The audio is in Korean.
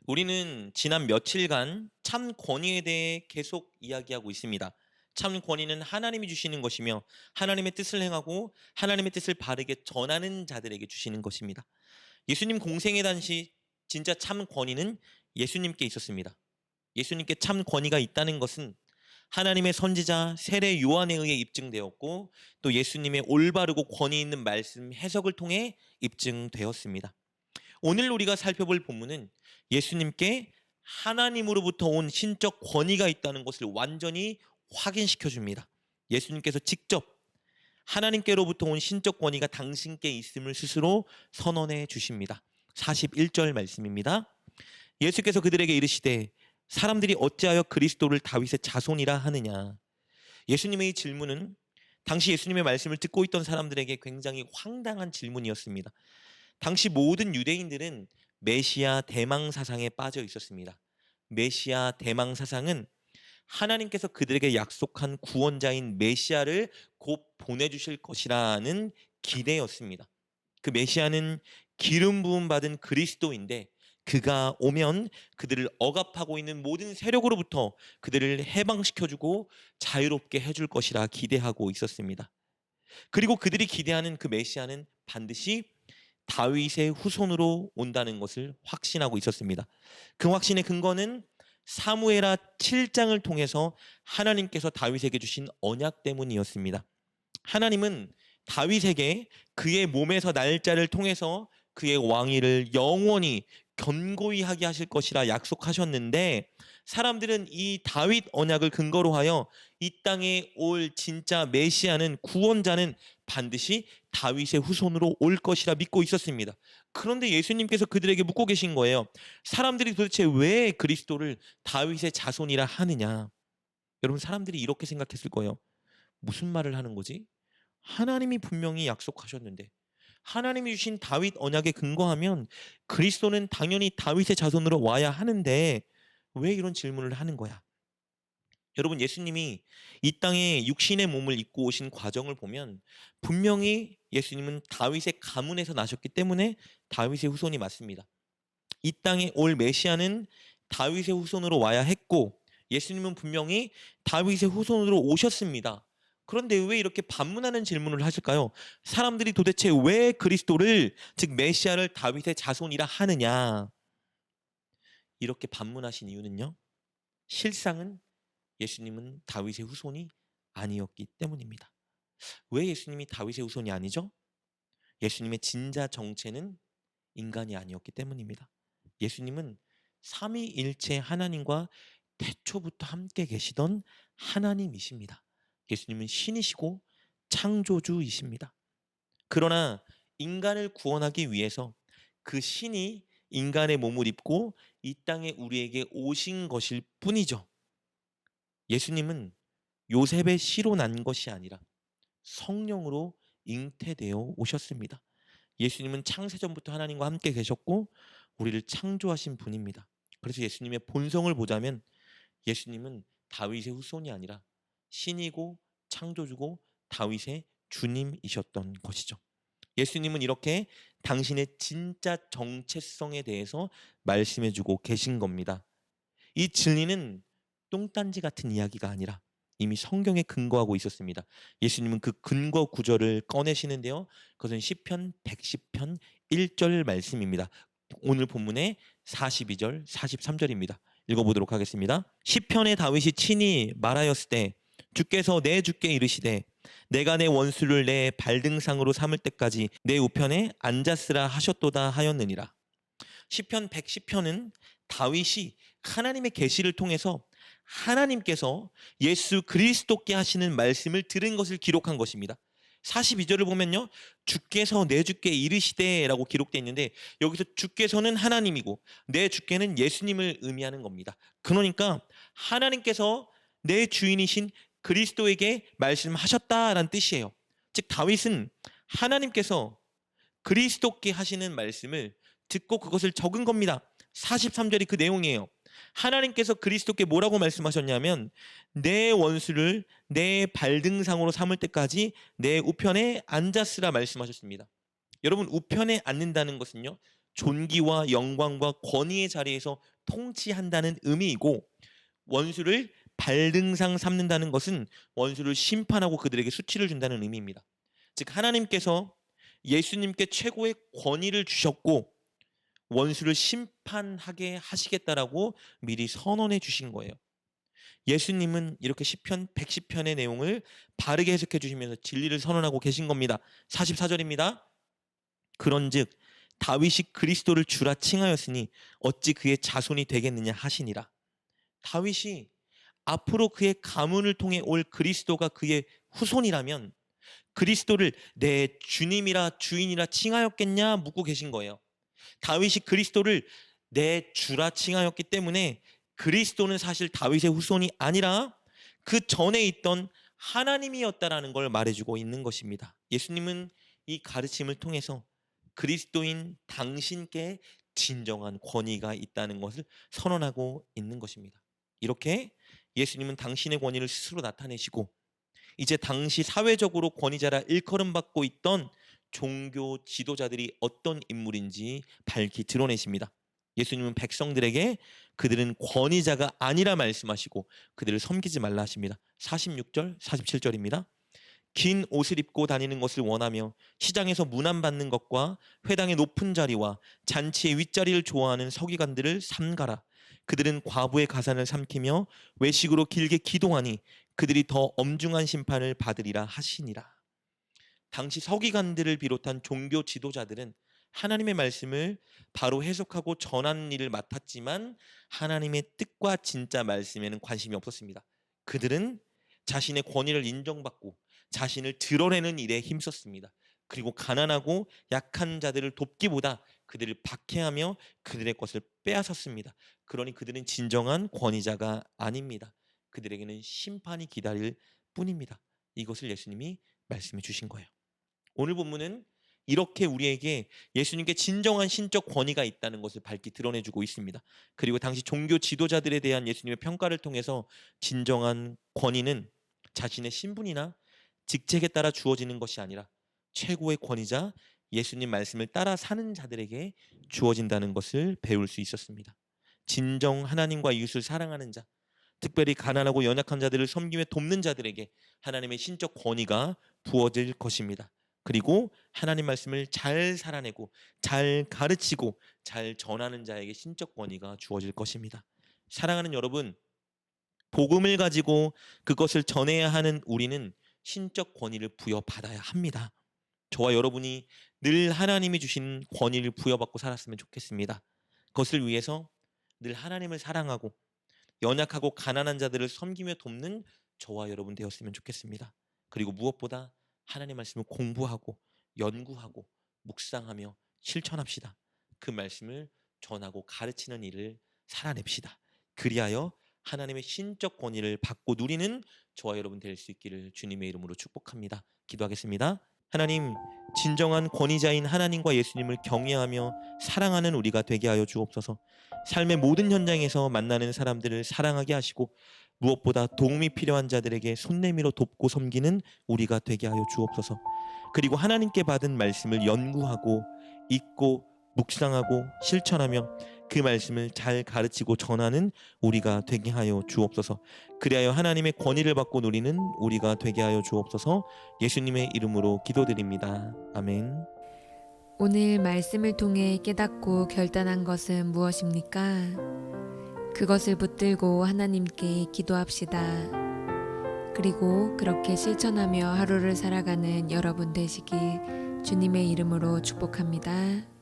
우리는 지난 며칠간 참 권위에 대해 계속 이야기하고 있습니다. 참 권위는 하나님이 주시는 것이며 하나님의 뜻을 행하고 하나님의 뜻을 바르게 전하는 자들에게 주시는 것입니다. 예수님 공생의 당시 진짜 참 권위는 예수님께 있었습니다. 예수님께 참 권위가 있다는 것은 하나님의 선지자 세례 요한에 의해 입증되었고 또 예수님의 올바르고 권위 있는 말씀 해석을 통해 입증되었습니다. 오늘 우리가 살펴볼 본문은 예수님께 하나님으로부터 온 신적 권위가 있다는 것을 완전히 확인시켜 줍니다. 예수님께서 직접 하나님께로부터 온 신적 권위가 당신께 있음을 스스로 선언해 주십니다. 41절 말씀입니다. 예수께서 그들에게 이르시되 사람들이 어찌하여 그리스도를 다윗의 자손이라 하느냐. 예수님의 이 질문은 당시 예수님의 말씀을 듣고 있던 사람들에게 굉장히 황당한 질문이었습니다. 당시 모든 유대인들은 메시아 대망 사상에 빠져 있었습니다. 메시아 대망 사상은 하나님께서 그들에게 약속한 구원자인 메시아를 곧 보내주실 것이라는 기대였습니다. 그 메시아는 기름 부음 받은 그리스도인데 그가 오면 그들을 억압하고 있는 모든 세력으로부터 그들을 해방시켜주고 자유롭게 해줄 것이라 기대하고 있었습니다. 그리고 그들이 기대하는 그 메시아는 반드시 다윗의 후손으로 온다는 것을 확신하고 있었습니다. 그 확신의 근거는 사무엘하 7장을 통해서 하나님께서 다윗에게 주신 언약 때문이었습니다. 하나님은 다윗에게 그의 몸에서 날짜를 통해서 그의 왕위를 영원히 견고히 하게 하실 것이라 약속하셨는데 사람들은 이 다윗 언약을 근거로 하여 이 땅에 올 진짜 메시아는 구원자는 반드시 다윗의 후손으로 올 것이라 믿고 있었습니다. 그런데 예수님께서 그들에게 묻고 계신 거예요. 사람들이 도대체 왜 그리스도를 다윗의 자손이라 하느냐? 여러분 사람들이 이렇게 생각했을 거예요. 무슨 말을 하는 거지? 하나님이 분명히 약속하셨는데 하나님이 주신 다윗 언약에 근거하면 그리스도는 당연히 다윗의 자손으로 와야 하는데 왜 이런 질문을 하는 거야? 여러분 예수님이 이 땅에 육신의 몸을 입고 오신 과정을 보면 분명히 예수님은 다윗의 가문에서 나셨기 때문에 다윗의 후손이 맞습니다. 이 땅에 올 메시아는 다윗의 후손으로 와야 했고 예수님은 분명히 다윗의 후손으로 오셨습니다. 그런데 왜 이렇게 반문하는 질문을 하실까요? 사람들이 도대체 왜 그리스도를 즉 메시아를 다윗의 자손이라 하느냐? 이렇게 반문하신 이유는요. 실상은 예수님은 다윗의 후손이 아니었기 때문입니다. 왜 예수님이 다윗의 후손이 아니죠? 예수님의 진짜 정체는 인간이 아니었기 때문입니다. 예수님은 삼위일체 하나님과 태초부터 함께 계시던 하나님이십니다. 예수님은 신이시고 창조주이십니다. 그러나 인간을 구원하기 위해서 그 신이 인간의 몸을 입고 이 땅에 우리에게 오신 것일 뿐이죠. 예수님은 요셉의 씨로 난 것이 아니라 성령으로 잉태되어 오셨습니다. 예수님은 창세전부터 하나님과 함께 계셨고 우리를 창조하신 분입니다. 그래서 예수님의 본성을 보자면 예수님은 다윗의 후손이 아니라 신이고 창조주고 다윗의 주님이셨던 것이죠. 예수님은 이렇게 당신의 진짜 정체성에 대해서 말씀해주고 계신 겁니다. 이 진리는 똥딴지 같은 이야기가 아니라 이미 성경에 근거하고 있었습니다. 예수님은 그 근거 구절을 꺼내시는데요. 그것은 시편 110편 1절 말씀입니다. 오늘 본문의 42절, 43절입니다. 읽어보도록 하겠습니다. 시편의 다윗이 친히 말하였을 때 주께서 내 주께 이르시되 내가 내 원수를 내 발등상으로 삼을 때까지 내 우편에 앉았으라 하셨도다 하였느니라. 시편 110편은 다윗이 하나님의 계시를 통해서 하나님께서 예수 그리스도께 하시는 말씀을 들은 것을 기록한 것입니다. 42절을 보면요. 주께서 내 주께 이르시되 라고 기록되어 있는데 여기서 주께서는 하나님이고 내 주께는 예수님을 의미하는 겁니다. 그러니까 하나님께서 내 주인이신 그리스도에게 말씀하셨다라는 뜻이에요. 즉 다윗은 하나님께서 그리스도께 하시는 말씀을 듣고 그것을 적은 겁니다. 43절이 그 내용이에요. 하나님께서 그리스도께 뭐라고 말씀하셨냐면 내 원수를 내 발등상으로 삼을 때까지 내 우편에 앉았으라 말씀하셨습니다. 여러분 우편에 앉는다는 것은요. 존귀와 영광과 권위의 자리에서 통치한다는 의미이고, 원수를 발등상 삼는다는 것은 원수를 심판하고 그들에게 수치를 준다는 의미입니다. 즉 하나님께서 예수님께 최고의 권위를 주셨고 원수를 심판하게 하시겠다라고 미리 선언해 주신 거예요. 예수님은 이렇게 시편 110편의 내용을 바르게 해석해 주시면서 진리를 선언하고 계신 겁니다. 44절입니다. 그런즉 다윗이 그리스도를 주라 칭하였으니 어찌 그의 자손이 되겠느냐 하시니라. 다윗이 앞으로 그의 가문을 통해 올 그리스도가 그의 후손이라면 그리스도를 내 주님이라 주인이라 칭하였겠냐 묻고 계신 거예요. 다윗이 그리스도를 내 주라 칭하였기 때문에 그리스도는 사실 다윗의 후손이 아니라 그 전에 있던 하나님이었다라는 걸 말해주고 있는 것입니다. 예수님은 이 가르침을 통해서 그리스도인 당신께 진정한 권위가 있다는 것을 선언하고 있는 것입니다. 이렇게 예수님은 당신의 권위를 스스로 나타내시고 이제 당시 사회적으로 권위자라 일컬음받고 있던 종교 지도자들이 어떤 인물인지 밝히 드러내십니다. 예수님은 백성들에게 그들은 권위자가 아니라 말씀하시고 그들을 섬기지 말라 하십니다. 46절, 47절입니다. 긴 옷을 입고 다니는 것을 원하며 시장에서 문안받는 것과 회당의 높은 자리와 잔치의 윗자리를 좋아하는 서기관들을 삼가라. 그들은 과부의 가산을 삼키며 외식으로 길게 기도하니 그들이 더 엄중한 심판을 받으리라 하시니라. 당시 서기관들을 비롯한 종교 지도자들은 하나님의 말씀을 바로 해석하고 전하는 일을 맡았지만 하나님의 뜻과 진짜 말씀에는 관심이 없었습니다. 그들은 자신의 권위를 인정받고 자신을 드러내는 일에 힘썼습니다. 그리고 가난하고 약한 자들을 돕기보다 그들을 박해하며 그들의 것을 빼앗았습니다. 그러니 그들은 진정한 권위자가 아닙니다. 그들에게는 심판이 기다릴 뿐입니다. 이것을 예수님이 말씀해 주신 거예요. 오늘 본문은 이렇게 우리에게 예수님께 진정한 신적 권위가 있다는 것을 밝히 드러내주고 있습니다. 그리고 당시 종교 지도자들에 대한 예수님의 평가를 통해서 진정한 권위는 자신의 신분이나 직책에 따라 주어지는 것이 아니라 최고의 권위자 예수님 말씀을 따라 사는 자들에게 주어진다는 것을 배울 수 있었습니다. 진정 하나님과 이웃을 사랑하는 자, 특별히 가난하고 연약한 자들을 섬기며 돕는 자들에게 하나님의 신적 권위가 부어질 것입니다. 그리고 하나님 말씀을 잘 살아내고 잘 가르치고 잘 전하는 자에게 신적 권위가 주어질 것입니다. 사랑하는 여러분, 복음을 가지고 그것을 전해야 하는 우리는 신적 권위를 부여받아야 합니다. 저와 여러분이 늘 하나님이 주신 권위를 부여받고 살았으면 좋겠습니다. 그것을 위해서 늘 하나님을 사랑하고 연약하고 가난한 자들을 섬기며 돕는 저와 여러분 되었으면 좋겠습니다. 그리고 무엇보다 하나님 말씀을 공부하고 연구하고 묵상하며 실천합시다. 그 말씀을 전하고 가르치는 일을 살아냅시다. 그리하여 하나님의 신적 권위를 받고 누리는 저와 여러분 될 수 있기를 주님의 이름으로 축복합니다. 기도하겠습니다. 하나님, 진정한 권위자인 하나님과 예수님을 경외하며 사랑하는 우리가 되게 하여 주옵소서. 삶의 모든 현장에서 만나는 사람들을 사랑하게 하시고 무엇보다 도움이 필요한 자들에게 손 내밀어 돕고 섬기는 우리가 되게 하여 주옵소서. 그리고 하나님께 받은 말씀을 연구하고 읽고 묵상하고 실천하며 그 말씀을 잘 가르치고 전하는 우리가 되게 하여 주옵소서. 그리하여 하나님의 권위를 받고 누리는 우리가 되게 하여 주옵소서. 예수님의 이름으로 기도드립니다. 아멘. 오늘 말씀을 통해 깨닫고 결단한 것은 무엇입니까? 그것을 붙들고 하나님께 기도합시다. 그리고 그렇게 실천하며 하루를 살아가는 여러분 되시길 주님의 이름으로 축복합니다.